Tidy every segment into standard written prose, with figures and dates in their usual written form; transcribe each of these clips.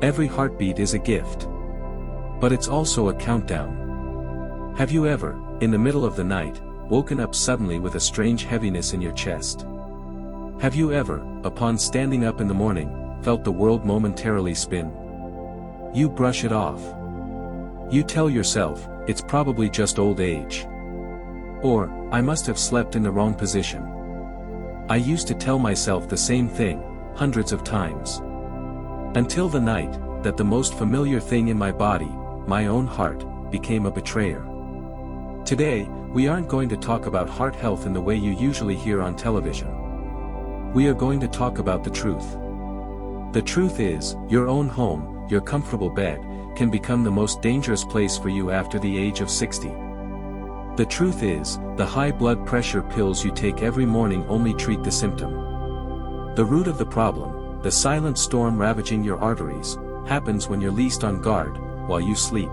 Every heartbeat is a gift. But it's also a countdown. Have you ever, in the middle of the night, woken up suddenly with a strange heaviness in your chest? Have you ever, upon standing up in the morning, felt the world momentarily spin? You brush it off. You tell yourself, it's probably just old age. Or, I must have slept in the wrong position. I used to tell myself the same thing, hundreds of times. Until the night, that the most familiar thing in my body, my own heart, became a betrayer. Today, we aren't going to talk about heart health in the way you usually hear on television. We are going to talk about the truth. The truth is, your own home, your comfortable bed, can become the most dangerous place for you after the age of 60. The truth is, the high blood pressure pills you take every morning only treat the symptom. The root of the problem, the silent storm ravaging your arteries, happens when you're least on guard, while you sleep.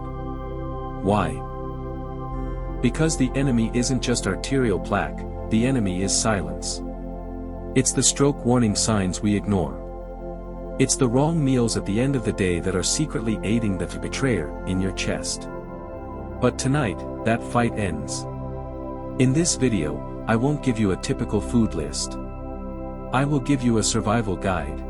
Why? Because the enemy isn't just arterial plaque, the enemy is silence. It's the stroke warning signs we ignore. It's the wrong meals at the end of the day that are secretly aiding the betrayer in your chest. But tonight, that fight ends. In this video, I won't give you a typical food list. I will give you a survival guide.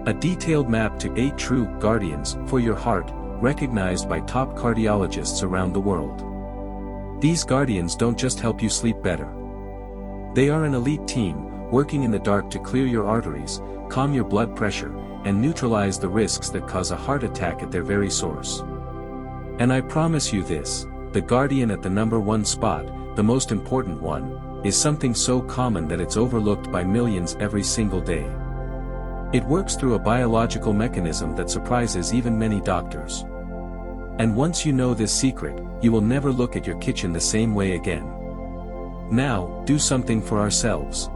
A detailed map to 8 true guardians for your heart, recognized by top cardiologists around the world. These guardians don't just help you sleep better. They are an elite team, working in the dark to clear your arteries, calm your blood pressure, and neutralize the risks that cause a heart attack at their very source. And I promise you this, the guardian at the number 1 spot, the most important one, is something so common that it's overlooked by millions every single day. It works through a biological mechanism that surprises even many doctors. And once you know this secret, you will never look at your kitchen the same way again. Now, do something for ourselves.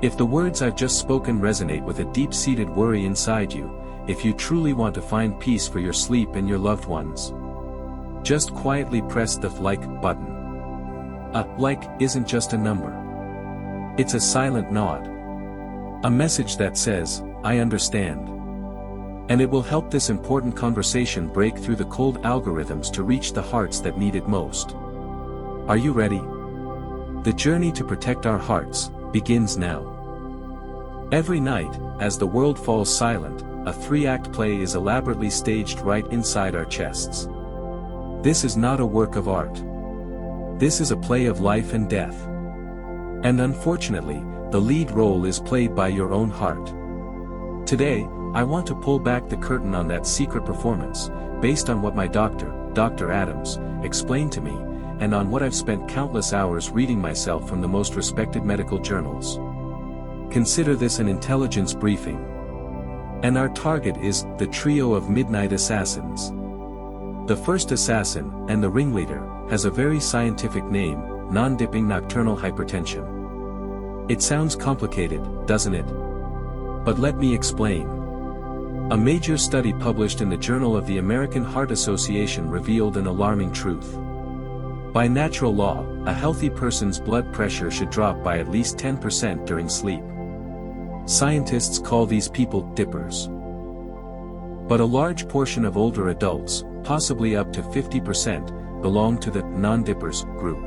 If the words I've just spoken resonate with a deep-seated worry inside you, if you truly want to find peace for your sleep and your loved ones, just quietly press the like button. A like isn't just a number. It's a silent nod. A message that says, I understand. And it will help this important conversation break through the cold algorithms to reach the hearts that need it most. Are you ready? The journey to protect our hearts begins now. Every night, as the world falls silent, a 3-act play is elaborately staged right inside our chests. This is not a work of art. This is a play of life and death. And unfortunately, the lead role is played by your own heart. Today, I want to pull back the curtain on that secret performance, based on what my doctor, Dr. Adams, explained to me, and on what I've spent countless hours reading myself from the most respected medical journals. Consider this an intelligence briefing. And our target is the trio of midnight assassins. The first assassin, and the ringleader, has a very scientific name, non-dipping nocturnal hypertension. It sounds complicated, doesn't it? But let me explain. A major study published in the Journal of the American Heart Association revealed an alarming truth. By natural law, a healthy person's blood pressure should drop by at least 10% during sleep. Scientists call these people dippers. But a large portion of older adults, possibly up to 50%, belong to the non-dippers group.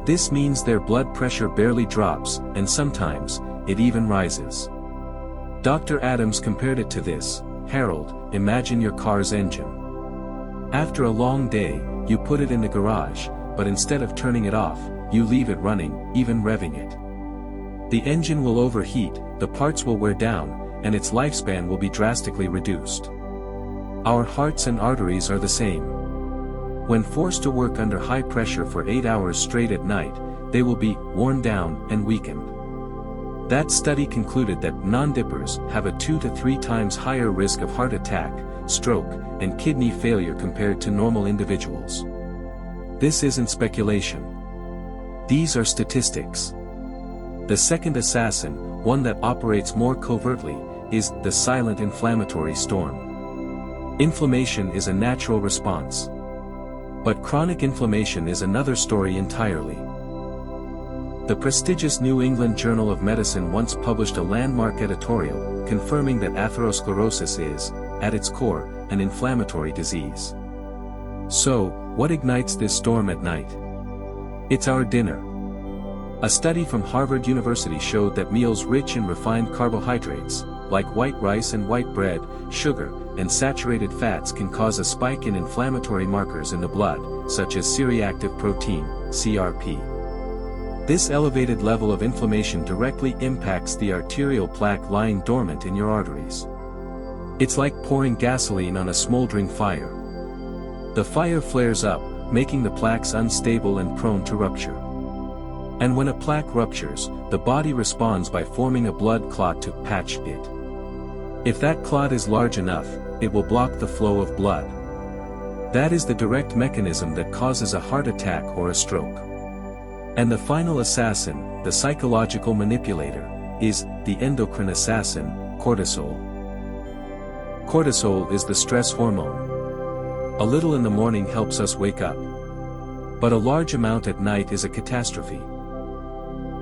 This means their blood pressure barely drops, and sometimes, it even rises. Dr. Adams compared it to this: Harold, imagine your car's engine. After a long day, you put it in the garage, but instead of turning it off, you leave it running, even revving it. The engine will overheat, the parts will wear down, and its lifespan will be drastically reduced. Our hearts and arteries are the same. When forced to work under high pressure for 8 hours straight at night, they will be worn down and weakened. That study concluded that non-dippers have a 2 to 3 times higher risk of heart attack, stroke, and kidney failure compared to normal individuals. This isn't speculation. These are statistics. The second assassin, one that operates more covertly, is the silent inflammatory storm. Inflammation is a natural response. But chronic inflammation is another story entirely. The prestigious New England Journal of Medicine once published a landmark editorial, confirming that atherosclerosis is, at its core, an inflammatory disease. So, what ignites this storm at night? It's our dinner. A study from Harvard University showed that meals rich in refined carbohydrates, like white rice and white bread, sugar, and saturated fats can cause a spike in inflammatory markers in the blood, such as C-reactive protein, CRP. This elevated level of inflammation directly impacts the arterial plaque lying dormant in your arteries. It's like pouring gasoline on a smoldering fire. The fire flares up, making the plaques unstable and prone to rupture. And when a plaque ruptures, the body responds by forming a blood clot to patch it. If that clot is large enough, it will block the flow of blood. That is the direct mechanism that causes a heart attack or a stroke. And the final assassin, the psychological manipulator, is the endocrine assassin, cortisol. Cortisol is the stress hormone. A little in the morning helps us wake up. But a large amount at night is a catastrophe.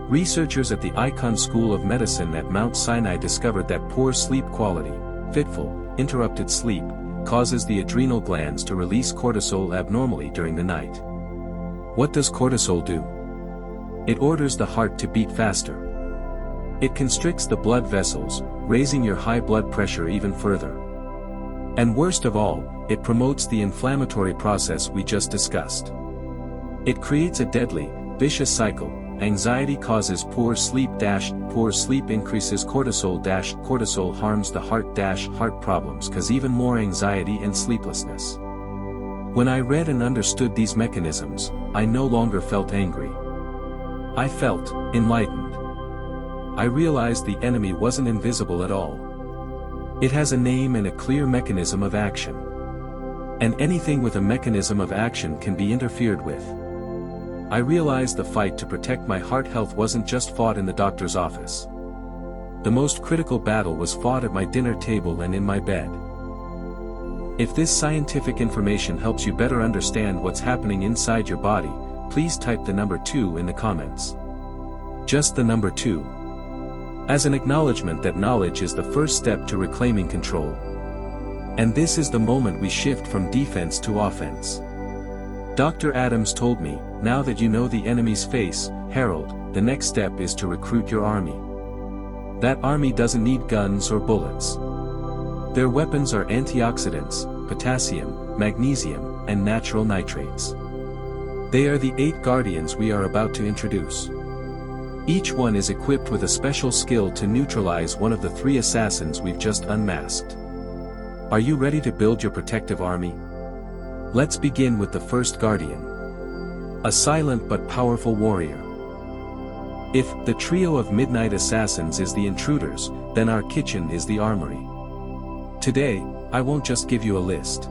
Researchers at the Icahn School of Medicine at Mount Sinai discovered that poor sleep quality, fitful, interrupted sleep, causes the adrenal glands to release cortisol abnormally during the night. What does cortisol do? It orders the heart to beat faster. It constricts the blood vessels, raising your high blood pressure even further. And worst of all, it promotes the inflammatory process we just discussed. It creates a deadly, vicious cycle. Anxiety causes poor sleep - poor sleep increases cortisol - cortisol harms the heart - heart problems cause even more anxiety and sleeplessness. When I read and understood these mechanisms, I no longer felt angry. I felt enlightened. I realized the enemy wasn't invisible at all. It has a name and a clear mechanism of action. And anything with a mechanism of action can be interfered with. I realized the fight to protect my heart health wasn't just fought in the doctor's office. The most critical battle was fought at my dinner table and in my bed. If this scientific information helps you better understand what's happening inside your body, please type the number 2 in the comments. Just the number 2. As an acknowledgement that knowledge is the first step to reclaiming control. And this is the moment we shift from defense to offense. Dr. Adams told me, now that you know the enemy's face, Harold, the next step is to recruit your army. That army doesn't need guns or bullets. Their weapons are antioxidants, potassium, magnesium, and natural nitrates. They are the 8 guardians we are about to introduce. Each one is equipped with a special skill to neutralize one of the 3 assassins we've just unmasked. Are you ready to build your protective army? Let's begin with the first guardian. A silent but powerful warrior. If the trio of midnight assassins is the intruders, then our kitchen is the armory. Today, I won't just give you a list.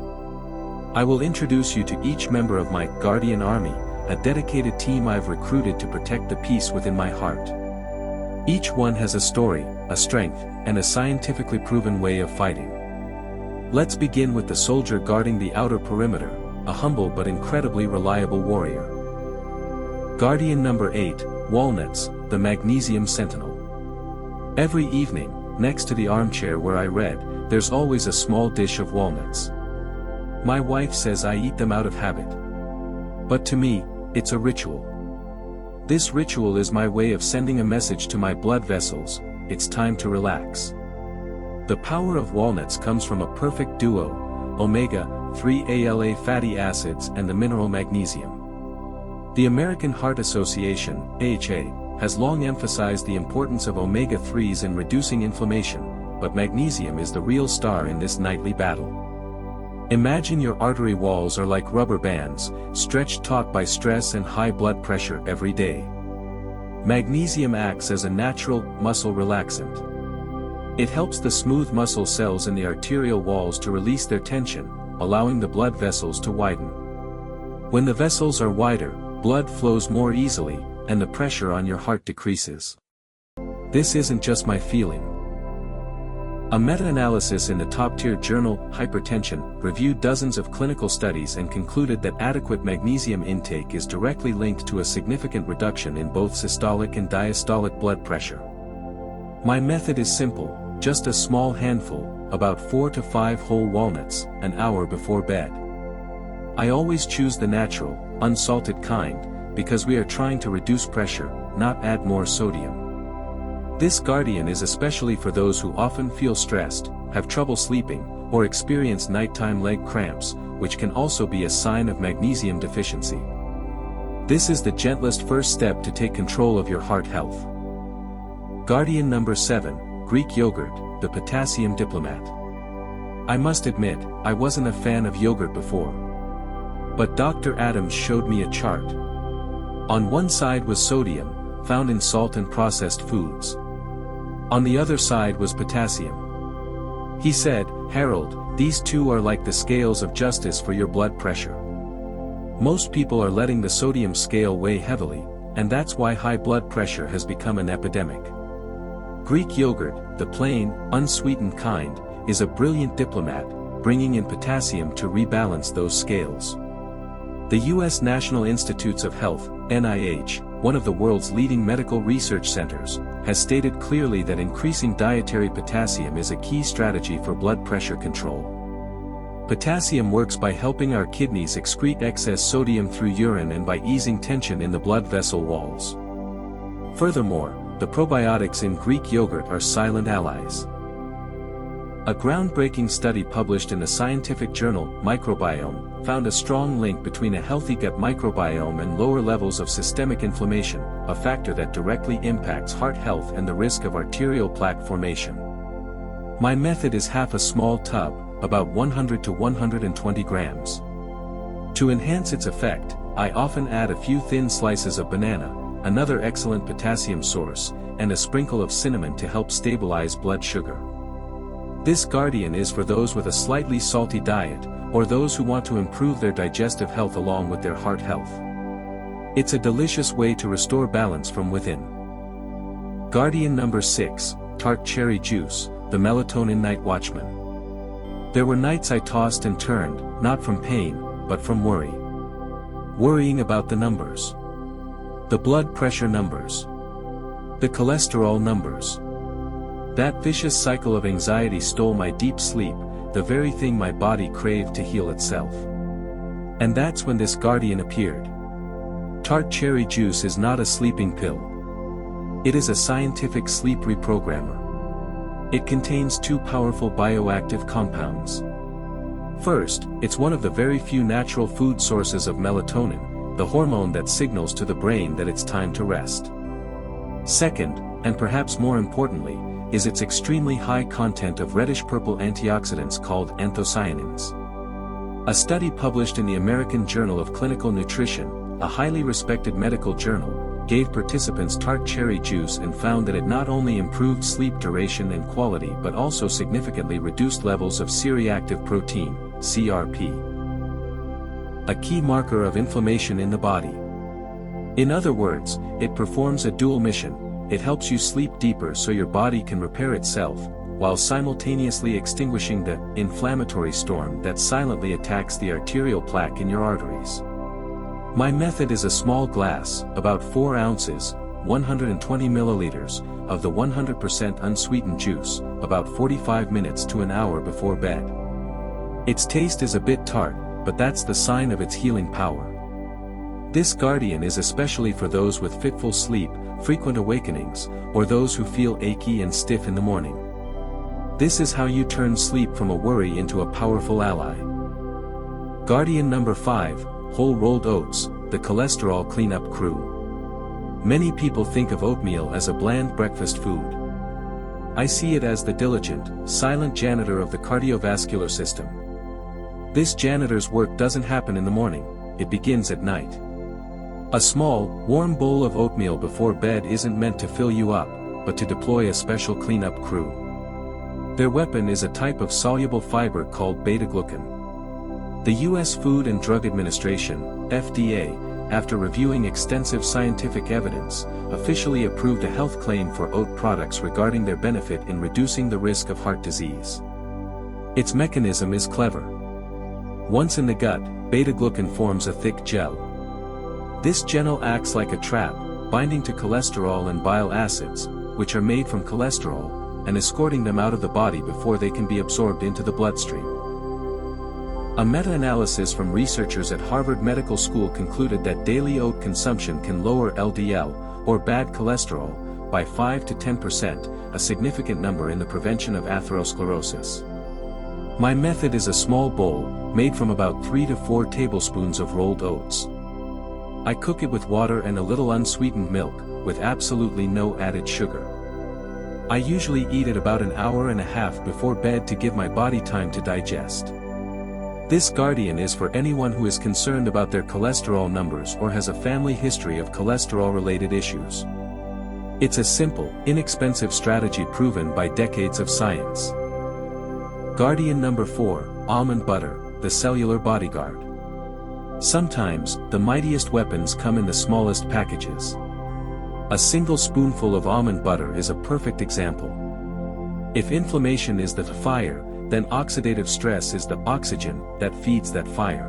I will introduce you to each member of my Guardian Army, a dedicated team I've recruited to protect the peace within my heart. Each one has a story, a strength, and a scientifically proven way of fighting. Let's begin with the soldier guarding the outer perimeter, a humble but incredibly reliable warrior. Guardian number 8, Walnuts, the Magnesium Sentinel. Every evening, next to the armchair where I read, there's always a small dish of walnuts. My wife says I eat them out of habit. But to me, it's a ritual. This ritual is my way of sending a message to my blood vessels, it's time to relax. The power of walnuts comes from a perfect duo, omega-3 ALA fatty acids and the mineral magnesium. The American Heart Association, AHA, has long emphasized the importance of omega-3s in reducing inflammation, but magnesium is the real star in this nightly battle. Imagine your artery walls are like rubber bands, stretched taut by stress and high blood pressure every day. Magnesium acts as a natural, muscle relaxant. It helps the smooth muscle cells in the arterial walls to release their tension, allowing the blood vessels to widen. When the vessels are wider, blood flows more easily, and the pressure on your heart decreases. This isn't just my feeling. A meta-analysis in the top-tier journal, Hypertension, reviewed dozens of clinical studies and concluded that adequate magnesium intake is directly linked to a significant reduction in both systolic and diastolic blood pressure. My method is simple, just a small handful, about 4 to 5 whole walnuts, an hour before bed. I always choose the natural, unsalted kind, because we are trying to reduce pressure, not add more sodium. This Guardian is especially for those who often feel stressed, have trouble sleeping, or experience nighttime leg cramps, which can also be a sign of magnesium deficiency. This is the gentlest first step to take control of your heart health. Guardian number 7, Greek yogurt, the potassium diplomat. I must admit, I wasn't a fan of yogurt before. But Dr. Adams showed me a chart. On one side was sodium, found in salt and processed foods. On the other side was potassium. He said, "Harold, these two are like the scales of justice for your blood pressure. Most people are letting the sodium scale weigh heavily, and that's why high blood pressure has become an epidemic. Greek yogurt, the plain, unsweetened kind, is a brilliant diplomat, bringing in potassium to rebalance those scales." The U.S. National Institutes of Health, NIH, one of the world's leading medical research centers, has stated clearly that increasing dietary potassium is a key strategy for blood pressure control. Potassium works by helping our kidneys excrete excess sodium through urine and by easing tension in the blood vessel walls. Furthermore, the probiotics in Greek yogurt are silent allies. A groundbreaking study published in the scientific journal, Microbiome, found a strong link between a healthy gut microbiome and lower levels of systemic inflammation, a factor that directly impacts heart health and the risk of arterial plaque formation. My method is half a small tub, about 100 to 120 grams. To enhance its effect, I often add a few thin slices of banana, another excellent potassium source, and a sprinkle of cinnamon to help stabilize blood sugar. This Guardian is for those with a slightly salty diet, or those who want to improve their digestive health along with their heart health. It's a delicious way to restore balance from within. Guardian number 6, Tart Cherry Juice, the Melatonin Night Watchman. There were nights I tossed and turned, not from pain, but from worry. Worrying about the numbers. The blood pressure numbers. The cholesterol numbers. That vicious cycle of anxiety stole my deep sleep, the very thing my body craved to heal itself. And that's when this Guardian appeared. Tart Cherry Juice is not a sleeping pill. It is a scientific sleep reprogrammer. It contains 2 powerful bioactive compounds. First, it's one of the very few natural food sources of melatonin, the hormone that signals to the brain that it's time to rest. Second, and perhaps more importantly, is its extremely high content of reddish-purple antioxidants called anthocyanins. A study published in the American Journal of Clinical Nutrition, a highly respected medical journal, gave participants tart cherry juice and found that it not only improved sleep duration and quality but also significantly reduced levels of C-reactive protein, CRP, a key marker of inflammation in the body. In other words, it performs a dual mission. It helps you sleep deeper so your body can repair itself, while simultaneously extinguishing the inflammatory storm that silently attacks the arterial plaque in your arteries. My method is a small glass, about 4 ounces, 120 milliliters, of the 100% unsweetened juice, about 45 minutes to an hour before bed. Its taste is a bit tart, but that's the sign of its healing power. This Guardian is especially for those with fitful sleep, frequent awakenings, or those who feel achy and stiff in the morning. This is how you turn sleep from a worry into a powerful ally. Guardian number 5, Whole Rolled Oats, the Cholesterol Cleanup Crew. Many people think of oatmeal as a bland breakfast food. I see it as the diligent, silent janitor of the cardiovascular system. This janitor's work doesn't happen in the morning, it begins at night. A small, warm bowl of oatmeal before bed isn't meant to fill you up, but to deploy a special cleanup crew. Their weapon is a type of soluble fiber called beta-glucan. The U.S. Food and Drug Administration, FDA, after reviewing extensive scientific evidence, officially approved a health claim for oat products regarding their benefit in reducing the risk of heart disease. Its mechanism is clever. Once in the gut, beta-glucan forms a thick gel. This gel acts like a trap, binding to cholesterol and bile acids, which are made from cholesterol, and escorting them out of the body before they can be absorbed into the bloodstream. A meta-analysis from researchers at Harvard Medical School concluded that daily oat consumption can lower LDL, or bad cholesterol, by 5 to 10%, a significant number in the prevention of atherosclerosis. My method is a small bowl, made from about 3 to 4 tablespoons of rolled oats. I cook it with water and a little unsweetened milk, with absolutely no added sugar. I usually eat it about an hour and a half before bed to give my body time to digest. This Guardian is for anyone who is concerned about their cholesterol numbers or has a family history of cholesterol-related issues. It's a simple, inexpensive strategy proven by decades of science. Guardian number 4, almond butter, the cellular bodyguard. Sometimes, the mightiest weapons come in the smallest packages. A single spoonful of almond butter is a perfect example. If inflammation is the fire, then oxidative stress is the oxygen that feeds that fire.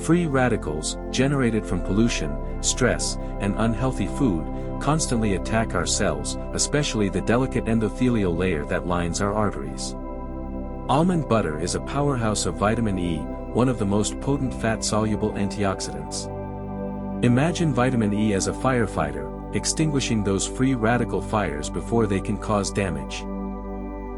Free radicals, generated from pollution, stress, and unhealthy food, constantly attack our cells, especially the delicate endothelial layer that lines our arteries. Almond butter is a powerhouse of vitamin E, one of the most potent fat-soluble antioxidants. Imagine vitamin E as a firefighter, extinguishing those free radical fires before they can cause damage.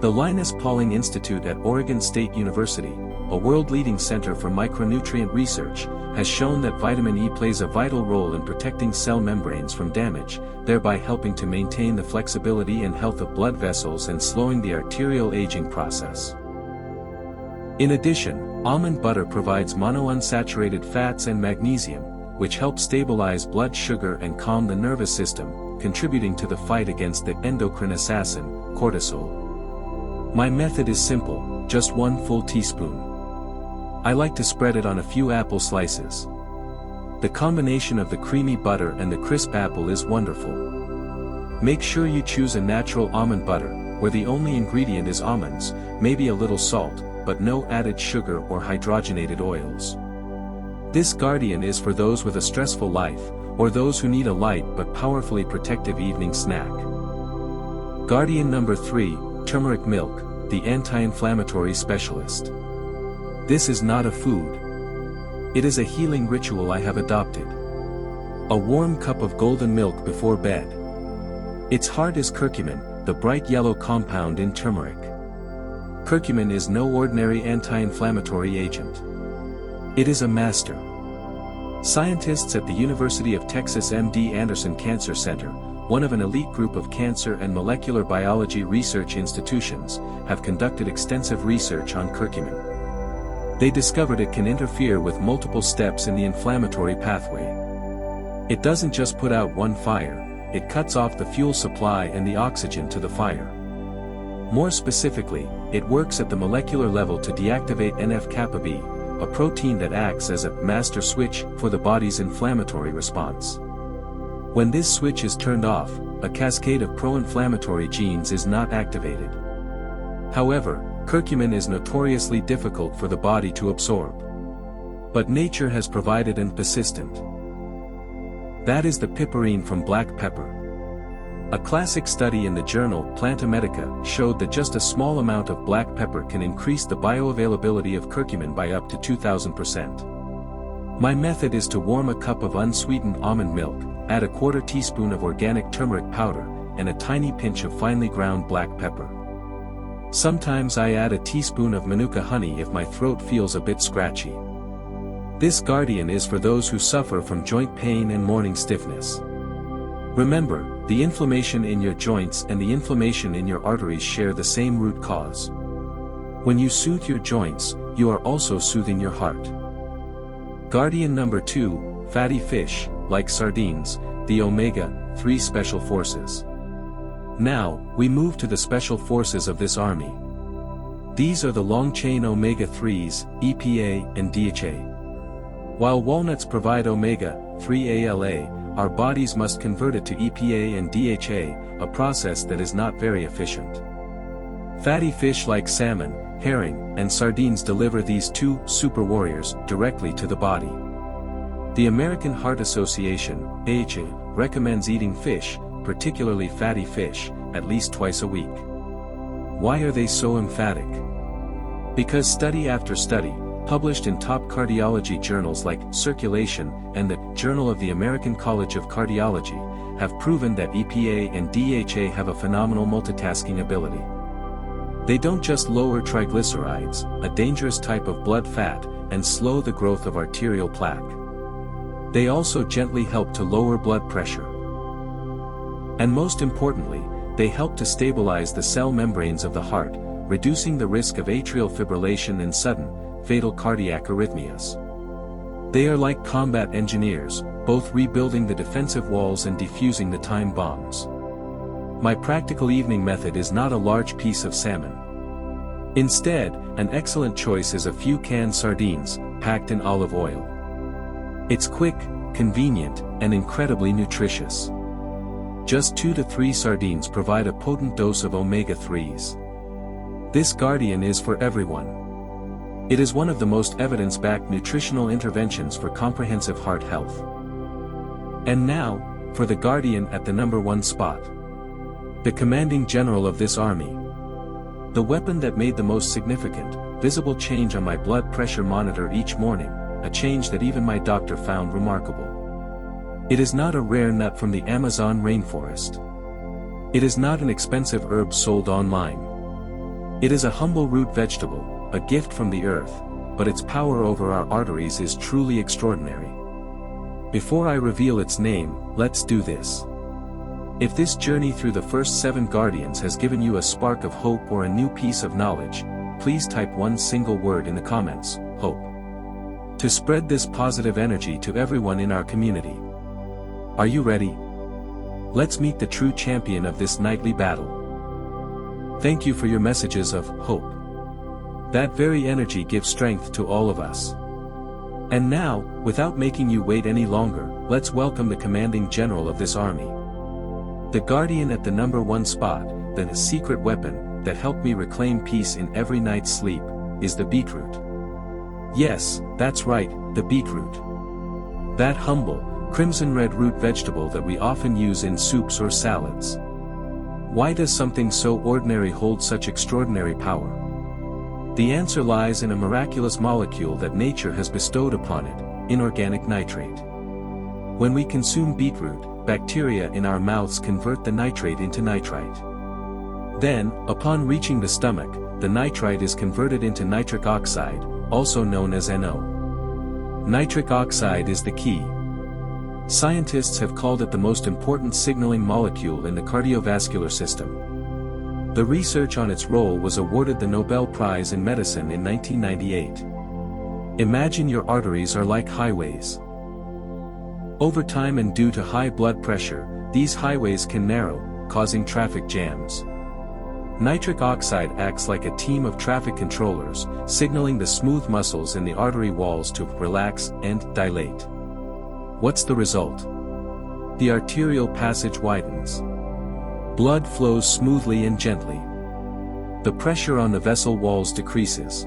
The Linus Pauling Institute at Oregon State University, a world-leading center for micronutrient research, has shown that vitamin E plays a vital role in protecting cell membranes from damage, thereby helping to maintain the flexibility and health of blood vessels and slowing the arterial aging process. In addition, almond butter provides monounsaturated fats and magnesium, which help stabilize blood sugar and calm the nervous system, contributing to the fight against the endocrine assassin, cortisol. My method is simple, just 1 full teaspoon. I like to spread it on a few apple slices. The combination of the creamy butter and the crisp apple is wonderful. Make sure you choose a natural almond butter, where the only ingredient is almonds, maybe a little salt, but no added sugar or hydrogenated oils. This Guardian is for those with a stressful life, or those who need a light but powerfully protective evening snack. Guardian number 3, turmeric milk, the anti-inflammatory specialist. This is not a food. It is a healing ritual I have adopted. A warm cup of golden milk before bed. Its heart is curcumin, the bright yellow compound in turmeric. Curcumin is no ordinary anti-inflammatory agent. It is a master. Scientists at the University of Texas MD Anderson Cancer Center, one of an elite group of cancer and molecular biology research institutions, have conducted extensive research on curcumin. They discovered it can interfere with multiple steps in the inflammatory pathway. It doesn't just put out one fire, it cuts off the fuel supply and the oxygen to the fire. More specifically, it works at the molecular level to deactivate NF-kappa B, a protein that acts as a master switch for the body's inflammatory response. When this switch is turned off, a cascade of pro-inflammatory genes is not activated. However, curcumin is notoriously difficult for the body to absorb. But nature has provided an persistent. That is the piperine from black pepper. A classic study in the journal Planta Medica showed that just a small amount of black pepper can increase the bioavailability of curcumin by up to 2,000%. My method is to warm a cup of unsweetened almond milk, add a 1/4 teaspoon of organic turmeric powder, and a tiny pinch of finely ground black pepper. Sometimes I add a teaspoon of manuka honey if my throat feels a bit scratchy. This Guardian is for those who suffer from joint pain and morning stiffness. Remember, the inflammation in your joints and the inflammation in your arteries share the same root cause. When you soothe your joints, you are also soothing your heart. Guardian number 2, fatty fish, like sardines, the omega-3 special forces. Now, we move to the special forces of this army. These are the long-chain omega-3s, EPA and DHA. While walnuts provide omega 3ALA, our bodies must convert it to EPA and DHA, a process that is not very efficient. Fatty fish like salmon, herring, and sardines deliver these two super warriors directly to the body. The American Heart Association, AHA, recommends eating fish, particularly fatty fish, at least twice a week. Why are they so emphatic? Because study after study, published in top cardiology journals like Circulation and the Journal of the American College of Cardiology, have proven that EPA and DHA have a phenomenal multitasking ability. They don't just lower triglycerides, a dangerous type of blood fat, and slow the growth of arterial plaque. They also gently help to lower blood pressure. And most importantly, they help to stabilize the cell membranes of the heart, reducing the risk of atrial fibrillation and sudden, fatal cardiac arrhythmias. They are like combat engineers, both rebuilding the defensive walls and defusing the time bombs. My practical evening method is not a large piece of salmon. Instead, an excellent choice is a few canned sardines, packed in olive oil. It's quick, convenient, and incredibly nutritious. Just 2 to 3 sardines provide a potent dose of omega-3s. This guardian is for everyone. It is one of the most evidence-backed nutritional interventions for comprehensive heart health. And now, for the guardian at the number 1 spot. The commanding general of this army. The weapon that made the most significant, visible change on my blood pressure monitor each morning, a change that even my doctor found remarkable. It is not a rare nut from the Amazon rainforest. It is not an expensive herb sold online. It is a humble root vegetable, a gift from the earth, but its power over our arteries is truly extraordinary. Before I reveal its name, let's do this. If this journey through the first 7 guardians has given you a spark of hope or a new piece of knowledge, please type one single word in the comments, hope. To spread this positive energy to everyone in our community. Are you ready? Let's meet the true champion of this nightly battle. Thank you for your messages of hope. That very energy gives strength to all of us. And now, without making you wait any longer, let's welcome the commanding general of this army. The guardian at the number 1 spot, the secret weapon that helped me reclaim peace in every night's sleep, is the beetroot. Yes, that's right, the beetroot. That humble, crimson-red root vegetable that we often use in soups or salads. Why does something so ordinary hold such extraordinary power? The answer lies in a miraculous molecule that nature has bestowed upon it, inorganic nitrate. When we consume beetroot, bacteria in our mouths convert the nitrate into nitrite. Then, upon reaching the stomach, the nitrite is converted into nitric oxide, also known as NO. Nitric oxide is the key. Scientists have called it the most important signaling molecule in the cardiovascular system. The research on its role was awarded the Nobel Prize in Medicine in 1998. Imagine your arteries are like highways. Over time and due to high blood pressure, these highways can narrow, causing traffic jams. Nitric oxide acts like a team of traffic controllers, signaling the smooth muscles in the artery walls to relax and dilate. What's the result? The arterial passage widens. Blood flows smoothly and gently. The pressure on the vessel walls decreases.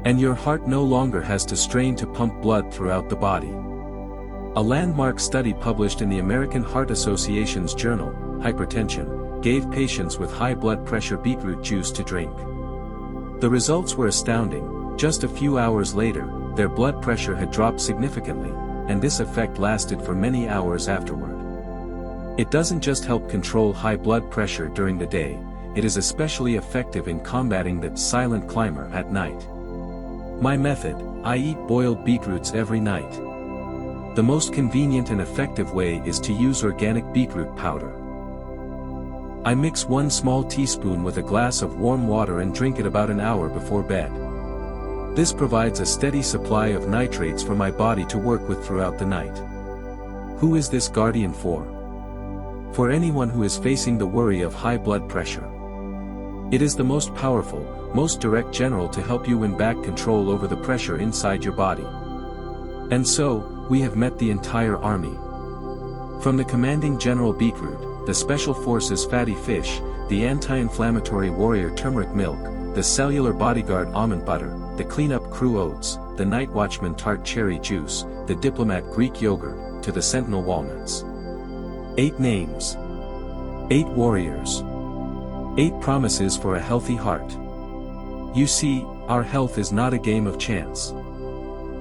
And your heart no longer has to strain to pump blood throughout the body. A landmark study published in the American Heart Association's journal, Hypertension, gave patients with high blood pressure beetroot juice to drink. The results were astounding. Just a few hours later, their blood pressure had dropped significantly, and this effect lasted for many hours afterward. It doesn't just help control high blood pressure during the day, it is especially effective in combating that silent climber at night. My method: I eat boiled beetroots every night. The most convenient and effective way is to use organic beetroot powder. I mix 1 small teaspoon with a glass of warm water and drink it about an hour before bed. This provides a steady supply of nitrates for my body to work with throughout the night. Who is this guardian for? For anyone who is facing the worry of high blood pressure. It is the most powerful, most direct general to help you win back control over the pressure inside your body. And so, we have met the entire army. From the commanding General Beetroot, the Special Forces Fatty Fish, the anti-inflammatory warrior Turmeric Milk, the cellular bodyguard Almond Butter, the cleanup crew Oats, the night watchman Tart Cherry Juice, the diplomat Greek Yogurt, to the sentinel Walnuts. 8 names. 8 warriors. 8 promises for a healthy heart. You see, our health is not a game of chance.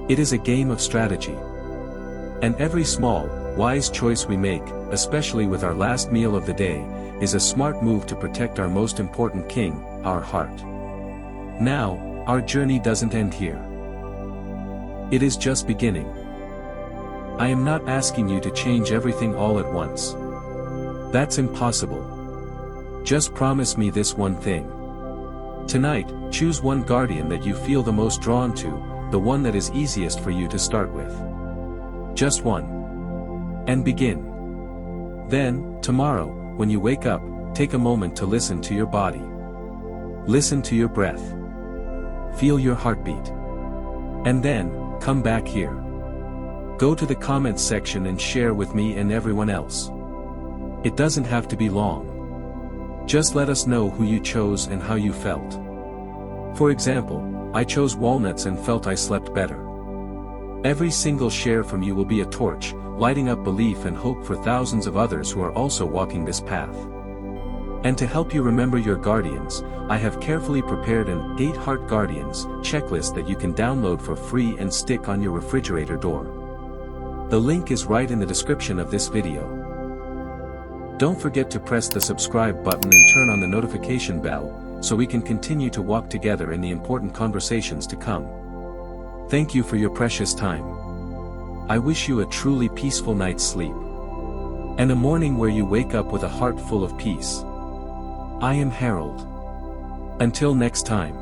It is a game of strategy. And every small, wise choice we make, especially with our last meal of the day, is a smart move to protect our most important king, our heart. Now, our journey doesn't end here. It is just beginning. I am not asking you to change everything all at once. That's impossible. Just promise me this one thing. Tonight, choose one guardian that you feel the most drawn to, the one that is easiest for you to start with. Just one. And begin. Then, tomorrow, when you wake up, take a moment to listen to your body. Listen to your breath. Feel your heartbeat. And then, come back here. Go to the comments section and share with me and everyone else. It doesn't have to be long. Just let us know who you chose and how you felt. For example, I chose walnuts and felt I slept better. Every single share from you will be a torch, lighting up belief and hope for thousands of others who are also walking this path. And to help you remember your guardians, I have carefully prepared an 8 Heart Guardians checklist that you can download for free and stick on your refrigerator door. The link is right in the description of this video. Don't forget to press the subscribe button and turn on the notification bell, so we can continue to walk together in the important conversations to come. Thank you for your precious time. I wish you a truly peaceful night's sleep. And a morning where you wake up with a heart full of peace. I am Harold. Until next time.